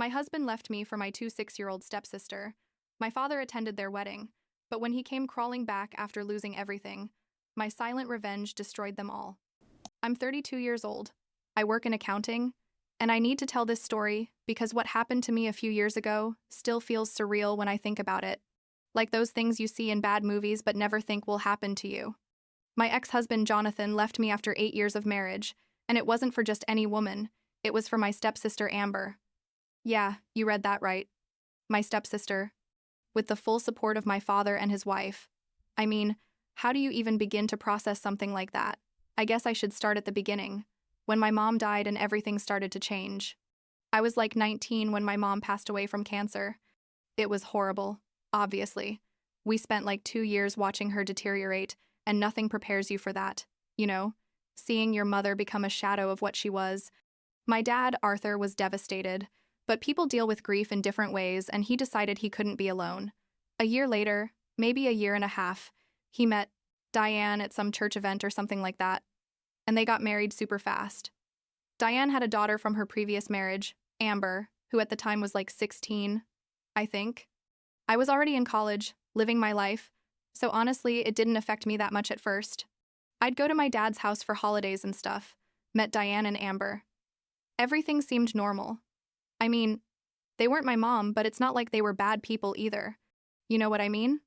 My husband left me for my two 6-year-old stepsister. My father attended their wedding, but when he came crawling back after losing everything, my silent revenge destroyed them all. I'm 32 years old. I work in accounting, and I need to tell this story because what happened to me a few years ago still feels surreal when I think about it. Like those things you see in bad movies but never think will happen to you. My ex-husband Jonathan left me after 8 years of marriage, and it wasn't for just any woman, it was for my stepsister Amber. Yeah, you read that right. My stepsister. With the full support of my father and his wife. I mean, how do you even begin to process something like that? I guess I should start at the beginning, when my mom died and everything started to change. I was like 19 when my mom passed away from cancer. It was horrible, obviously. We spent like 2 years watching her deteriorate, and nothing prepares you for that, you know? Seeing your mother become a shadow of what she was. My dad, Arthur, was devastated, but people deal with grief in different ways, and he decided he couldn't be alone. A year later, maybe a year and a half, he met Diane at some church event or something like that, and they got married super fast. Diane had a daughter from her previous marriage, Amber, who at the time was like 16, I think. I was already in college, living my life, so honestly, it didn't affect me that much at first. I'd go to my dad's house for holidays and stuff, met Diane and Amber. Everything seemed normal. I mean, they weren't my mom, but it's not like they were bad people either. You know what I mean?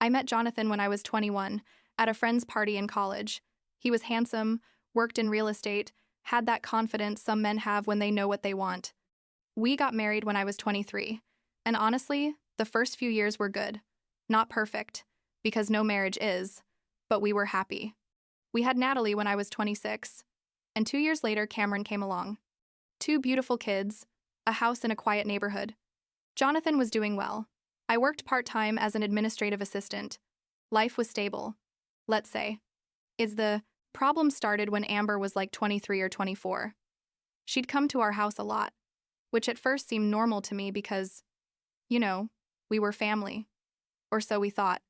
I met Jonathan when I was 21, at a friend's party in college. He was handsome, worked in real estate, had that confidence some men have when they know what they want. We got married when I was 23, and honestly, the first few years were good. Not perfect, because no marriage is, but we were happy. We had Natalie when I was 26, and 2 years later Cameron came along. 2 beautiful kids, a house in a quiet neighborhood. Jonathan was doing well. I worked part-time as an administrative assistant. Life was stable, let's say. The problem started when Amber was like 23 or 24. She'd come to our house a lot, which at first seemed normal to me because, you know, we were family. Or so we thought.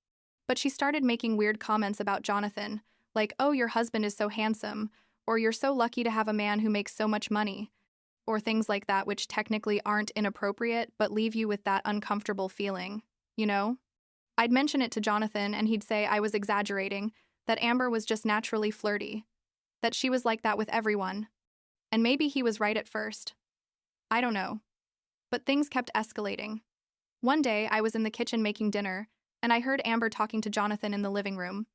But she started making weird comments about Jonathan, like, oh, your husband is so handsome, or you're so lucky to have a man who makes so much money, or things like that which technically aren't inappropriate but leave you with that uncomfortable feeling, you know? I'd mention it to Jonathan and he'd say I was exaggerating, that Amber was just naturally flirty, that she was like that with everyone. And maybe he was right at first. I don't know. But things kept escalating. One day, I was in the kitchen making dinner, and I heard Amber talking to Jonathan in the living room.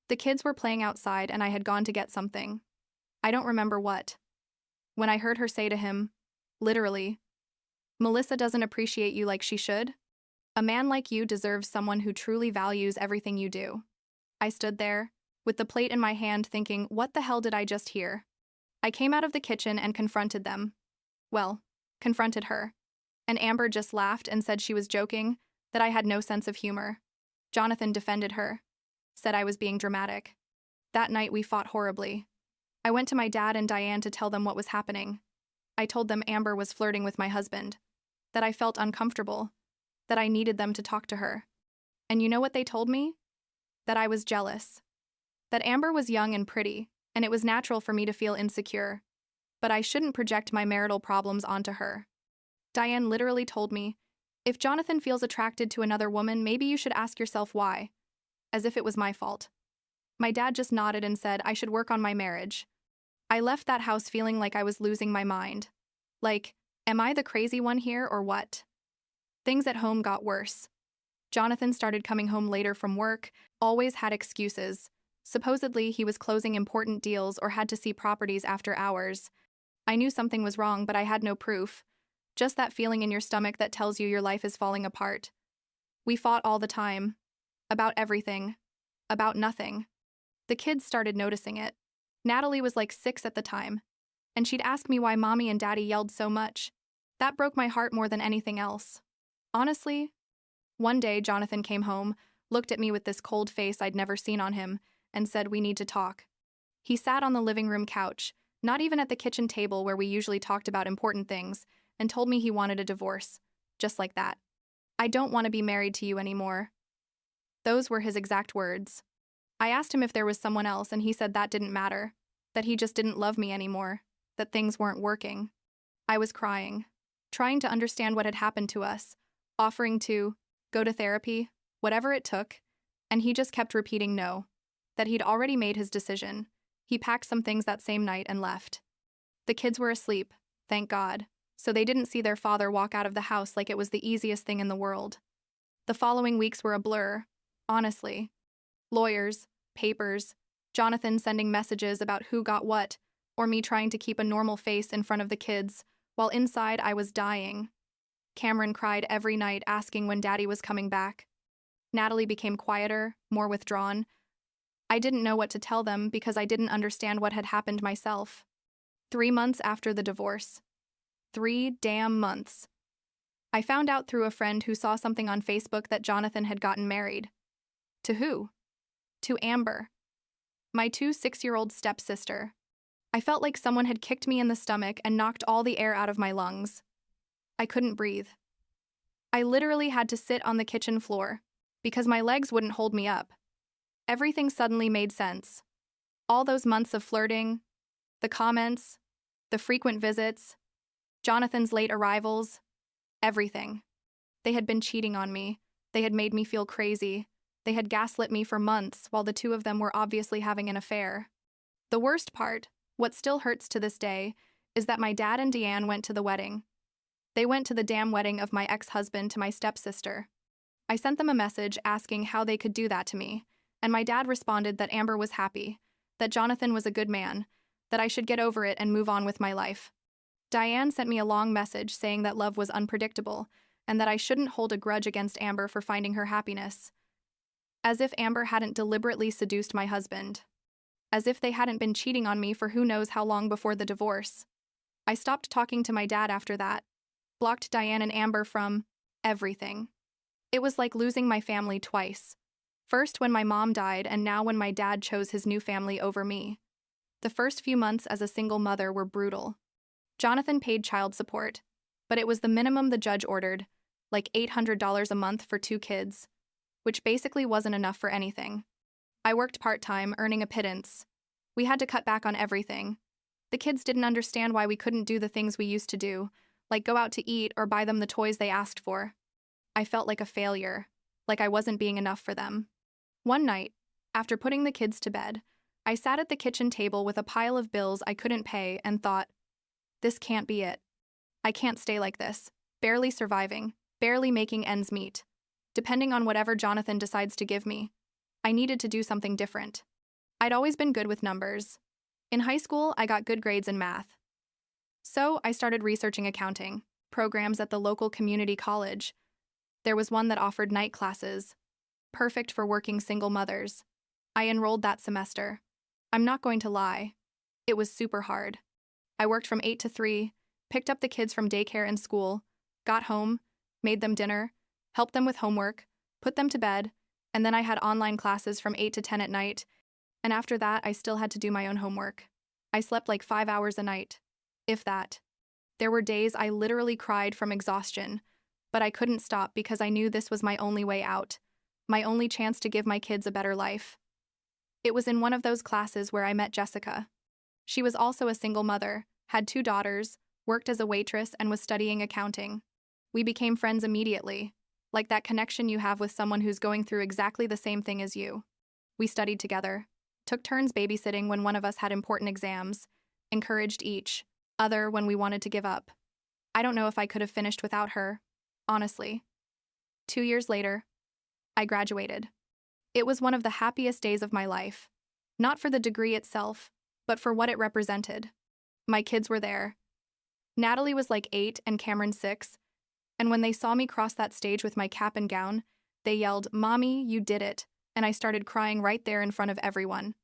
The kids were playing outside and I had gone to get something. I don't remember what. When I heard her say to him, literally, Melissa doesn't appreciate you like she should. A man like you deserves someone who truly values everything you do. I stood there, with the plate in my hand thinking, what the hell did I just hear? I came out of the kitchen and confronted them. Well, confronted her. And Amber just laughed and said she was joking, that I had no sense of humor. Jonathan defended her, said I was being dramatic. That night we fought horribly. I went to my dad and Diane to tell them what was happening. I told them Amber was flirting with my husband, that I felt uncomfortable, that I needed them to talk to her. And you know what they told me? That I was jealous. That Amber was young and pretty, and it was natural for me to feel insecure, but I shouldn't project my marital problems onto her. Diane literally told me, if Jonathan feels attracted to another woman, maybe you should ask yourself why, as if it was my fault. My dad just nodded and said I should work on my marriage. I left that house feeling like I was losing my mind. Like, am I the crazy one here or what? Things at home got worse. Jonathan started coming home later from work, always had excuses. Supposedly, he was closing important deals or had to see properties after hours. I knew something was wrong, but I had no proof. Just that feeling in your stomach that tells you your life is falling apart. We fought all the time. About everything. About nothing. The kids started noticing it. Natalie was like 6 at the time, and she'd ask me why mommy and daddy yelled so much. That broke my heart more than anything else. Honestly, one day Jonathan came home, looked at me with this cold face I'd never seen on him, and said we need to talk. He sat on the living room couch, not even at the kitchen table where we usually talked about important things, and told me he wanted a divorce. Just like that. I don't want to be married to you anymore. Those were his exact words. I asked him if there was someone else, and he said that didn't matter, that he just didn't love me anymore, that things weren't working. I was crying. trying to understand what had happened to us, offering to go to therapy, whatever it took, and he just kept repeating no, that he'd already made his decision. He packed some things that same night and left. The kids were asleep, thank God, so they didn't see their father walk out of the house like it was the easiest thing in the world. The following weeks were a blur, honestly. Lawyers, papers, Jonathan sending messages about who got what, or me trying to keep a normal face in front of the kids, while inside I was dying. Cameron cried every night asking when Daddy was coming back. Natalie became quieter, more withdrawn. I didn't know what to tell them because I didn't understand what had happened myself. 3 months after the divorce. 3 damn months. I found out through a friend who saw something on Facebook that Jonathan had gotten married. To who? To Amber. My 6-year-old stepsister. I felt like someone had kicked me in the stomach and knocked all the air out of my lungs. I couldn't breathe. I literally had to sit on the kitchen floor because my legs wouldn't hold me up. Everything suddenly made sense. All those months of flirting, the comments, the frequent visits, Jonathan's late arrivals, everything. They had been cheating on me. They had made me feel crazy. They had gaslit me for months while the two of them were obviously having an affair. The worst part, what still hurts to this day, is that my dad and Deanne went to the wedding. They went to the damn wedding of my ex-husband to my stepsister. I sent them a message asking how they could do that to me, and my dad responded that Amber was happy, that Jonathan was a good man, that I should get over it and move on with my life. Diane sent me a long message saying that love was unpredictable and that I shouldn't hold a grudge against Amber for finding her happiness. As if Amber hadn't deliberately seduced my husband. As if they hadn't been cheating on me for who knows how long before the divorce. I stopped talking to my dad after that, blocked Diane and Amber from everything. It was like losing my family twice. First when my mom died and now when my dad chose his new family over me. The first few months as a single mother were brutal. Jonathan paid child support, but it was the minimum the judge ordered, like $800 a month for 2 kids, which basically wasn't enough for anything. I worked part-time, earning a pittance. We had to cut back on everything. The kids didn't understand why we couldn't do the things we used to do, like go out to eat or buy them the toys they asked for. I felt like a failure, like I wasn't being enough for them. One night, after putting the kids to bed, I sat at the kitchen table with a pile of bills I couldn't pay and thought, this can't be it. I can't stay like this, barely surviving, barely making ends meet. Depending on whatever Jonathan decides to give me, I needed to do something different. I'd always been good with numbers. In high school, I got good grades in math. So I started researching accounting, programs at the local community college. There was one that offered night classes, perfect for working single mothers. I enrolled that semester. I'm not going to lie. It was super hard. I worked from 8 to 3, picked up the kids from daycare and school, got home, made them dinner, helped them with homework, put them to bed, and then I had online classes from 8 to 10 at night, and after that I still had to do my own homework. I slept like 5 hours a night, if that. There were days I literally cried from exhaustion, but I couldn't stop because I knew this was my only way out, my only chance to give my kids a better life. It was in one of those classes where I met Jessica. She was also a single mother, had 2 daughters, worked as a waitress, and was studying accounting. We became friends immediately, like that connection you have with someone who's going through exactly the same thing as you. We studied together, took turns babysitting when one of us had important exams, encouraged each other when we wanted to give up. I don't know if I could have finished without her, honestly. 2 years later, I graduated. It was one of the happiest days of my life, not for the degree itself, but for what it represented. My kids were there. Natalie was like 8 and Cameron 6, and when they saw me cross that stage with my cap and gown, they yelled, "Mommy, you did it," and I started crying right there in front of everyone.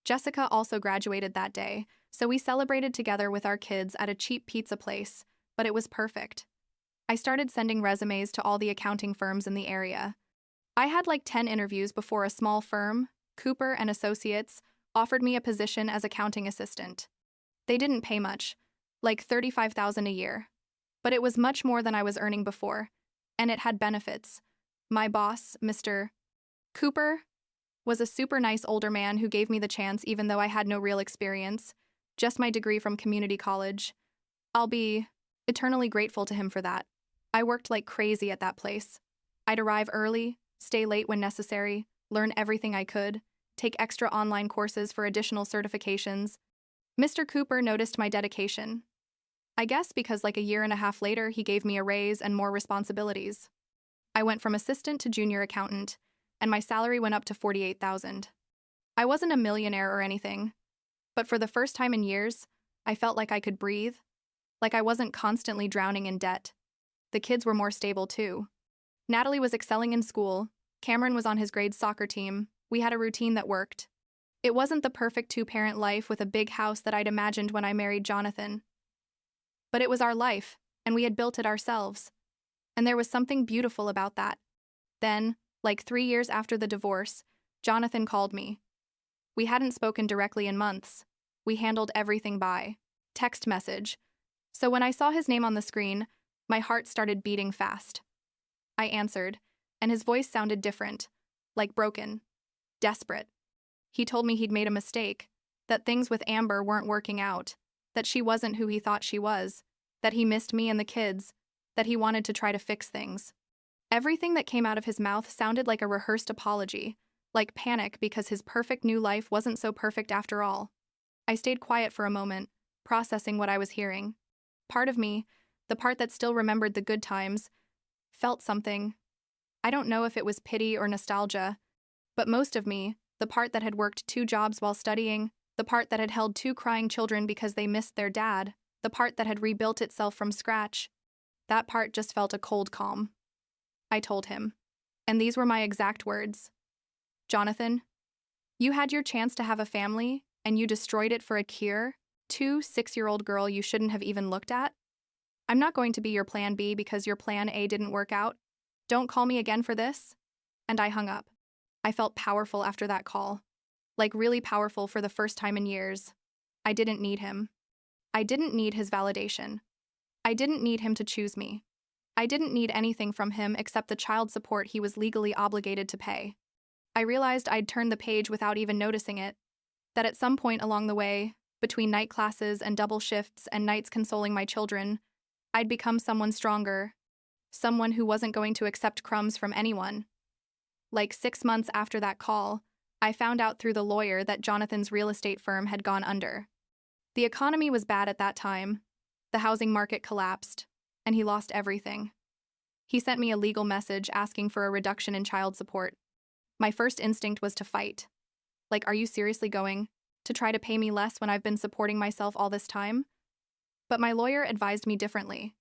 Jessica also graduated that day, so we celebrated together with our kids at a cheap pizza place, but it was perfect. I started sending resumes to all the accounting firms in the area. I had like 10 interviews before a small firm, Cooper and Associates, offered me a position as accounting assistant. They didn't pay much, like $35,000 a year, but it was much more than I was earning before, and it had benefits. My boss, Mr. Cooper, was a super nice older man who gave me the chance even though I had no real experience, just my degree from community college. I'll be Eternally grateful to him for that. I worked like crazy at that place. I'd arrive early, stay late when necessary, learn everything I could, take extra online courses for additional certifications. Mr. Cooper noticed my dedication. I guess because like a year and a half later, he gave me a raise and more responsibilities. I went from assistant to junior accountant, and my salary went up to $48,000. I wasn't a millionaire or anything, but for the first time in years, I felt like I could breathe, like I wasn't constantly drowning in debt. The kids were more stable too. Natalie was excelling in school, Cameron was on his grade soccer team, we had a routine that worked. It wasn't the perfect two-parent life with a big house that I'd imagined when I married Jonathan. But it was our life, and we had built it ourselves. And there was something beautiful about that. Then, like 3 years after the divorce, Jonathan called me. We hadn't spoken directly in months. We handled everything by text message. So when I saw his name on the screen, my heart started beating fast. I answered, and his voice sounded different, like broken, desperate. He told me he'd made a mistake, that things with Amber weren't working out, that she wasn't who he thought she was, that he missed me and the kids, that he wanted to try to fix things. Everything that came out of his mouth sounded like a rehearsed apology, like panic because his perfect new life wasn't so perfect after all. I stayed quiet for a moment, processing what I was hearing. Part of me, the part that still remembered the good times, felt something. I don't know if it was pity or nostalgia, but most of me, the part that had worked 2 jobs while studying, the part that had held 2 crying children because they missed their dad, the part that had rebuilt itself from scratch, that part just felt a cold calm. I told him, and these were my exact words. Jonathan, you had your chance to have a family, and you destroyed it for a Kier, 2 6-year-old girl you shouldn't have even looked at. I'm not going to be your plan B because your plan A didn't work out. Don't call me again for this. And I hung up. I felt powerful after that call. Like really powerful for the first time in years. I didn't need him. I didn't need his validation. I didn't need him to choose me. I didn't need anything from him except the child support he was legally obligated to pay. I realized I'd turned the page without even noticing it, that at some point along the way, between night classes and double shifts and nights consoling my children, I'd become someone stronger, someone who wasn't going to accept crumbs from anyone. Like 6 months after that call, I found out through the lawyer that Jonathan's real estate firm had gone under. The economy was bad at that time, the housing market collapsed, and he lost everything. He sent me a legal message asking for a reduction in child support. My first instinct was to fight. Like, are you seriously going to try to pay me less when I've been supporting myself all this time? But my lawyer advised me differently.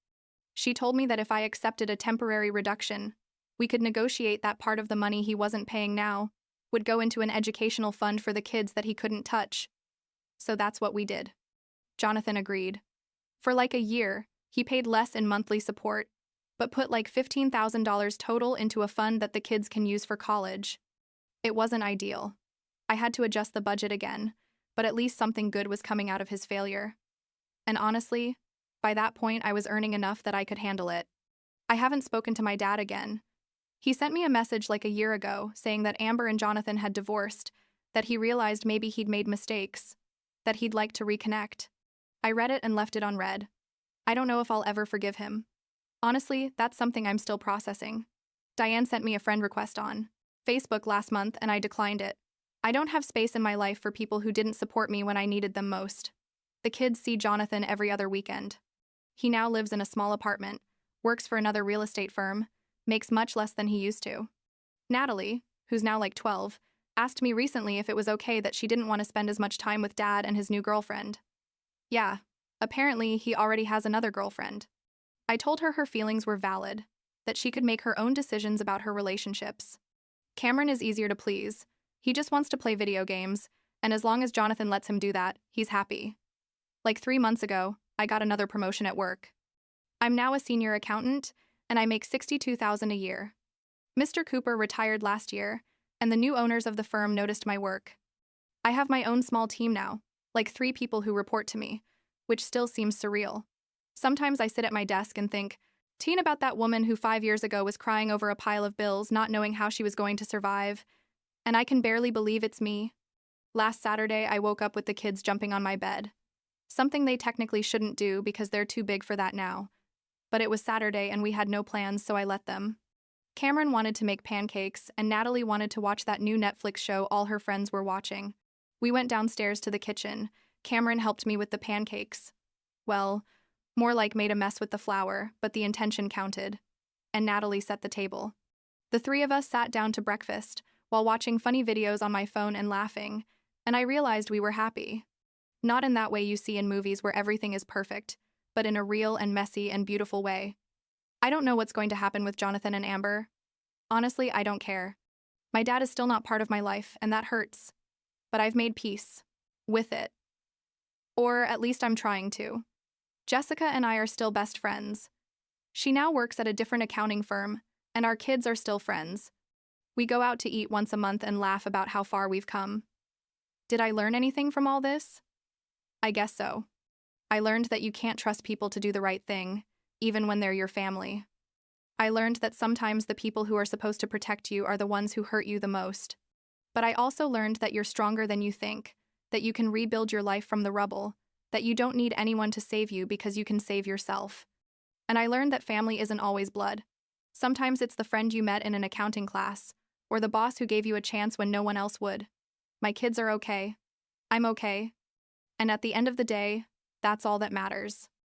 She told me that if I accepted a temporary reduction, we could negotiate that part of the money he wasn't paying now would go into an educational fund for the kids that he couldn't touch. So that's what we did. Jonathan agreed. For like a year, he paid less in monthly support, but put like $15,000 total into a fund that the kids can use for college. It wasn't ideal. I had to adjust the budget again, but at least something good was coming out of his failure. And honestly, by that point I was earning enough that I could handle it. I haven't spoken to my dad again. He sent me a message like a year ago saying that Amber and Jonathan had divorced, that he realized maybe he'd made mistakes, that he'd like to reconnect. I read it and left it unread. I don't know if I'll ever forgive him. Honestly, that's something I'm still processing. Diane sent me a friend request on Facebook last month and I declined it. I don't have space in my life for people who didn't support me when I needed them most. The kids see Jonathan every other weekend. He now lives in a small apartment, works for another real estate firm, makes much less than he used to. Natalie, who's now like 12, asked me recently if it was okay that she didn't want to spend as much time with Dad and his new girlfriend. Yeah, apparently he already has another girlfriend. I told her her feelings were valid, that she could make her own decisions about her relationships. Cameron is easier to please. He just wants to play video games, and as long as Jonathan lets him do that, he's happy. Like 3 months ago, I got another promotion at work. I'm now a senior accountant, and I make $62,000 a year. Mr. Cooper retired last year, and the new owners of the firm noticed my work. I have my own small team now, like 3 people who report to me, which still seems surreal. Sometimes I sit at my desk and think, teen about that woman who 5 years ago was crying over a pile of bills, not knowing how she was going to survive, and I can barely believe it's me. Last Saturday, I woke up with the kids jumping on my bed. Something they technically shouldn't do because they're too big for that now, but it was Saturday and we had no plans, so I let them. Cameron wanted to make pancakes, and Natalie wanted to watch that new Netflix show all her friends were watching. We went downstairs to the kitchen. Cameron helped me with the pancakes. Well, more like made a mess with the flour, but the intention counted. And Natalie set the table. The three of us sat down to breakfast, while watching funny videos on my phone and laughing, and I realized we were happy. Not in that way you see in movies where everything is perfect, but in a real and messy and beautiful way. I don't know what's going to happen with Jonathan and Amber. Honestly, I don't care. My dad is still not part of my life, and that hurts. But I've made peace. With it. Or at least I'm trying to. Jessica and I are still best friends. She now works at a different accounting firm, and our kids are still friends. We go out to eat once a month and laugh about how far we've come. Did I learn anything from all this? I guess so. I learned that you can't trust people to do the right thing, even when they're your family. I learned that sometimes the people who are supposed to protect you are the ones who hurt you the most. But I also learned that you're stronger than you think, that you can rebuild your life from the rubble, that you don't need anyone to save you because you can save yourself. And I learned that family isn't always blood. Sometimes it's the friend you met in an accounting class, or the boss who gave you a chance when no one else would. My kids are okay. I'm okay. And at the end of the day, that's all that matters.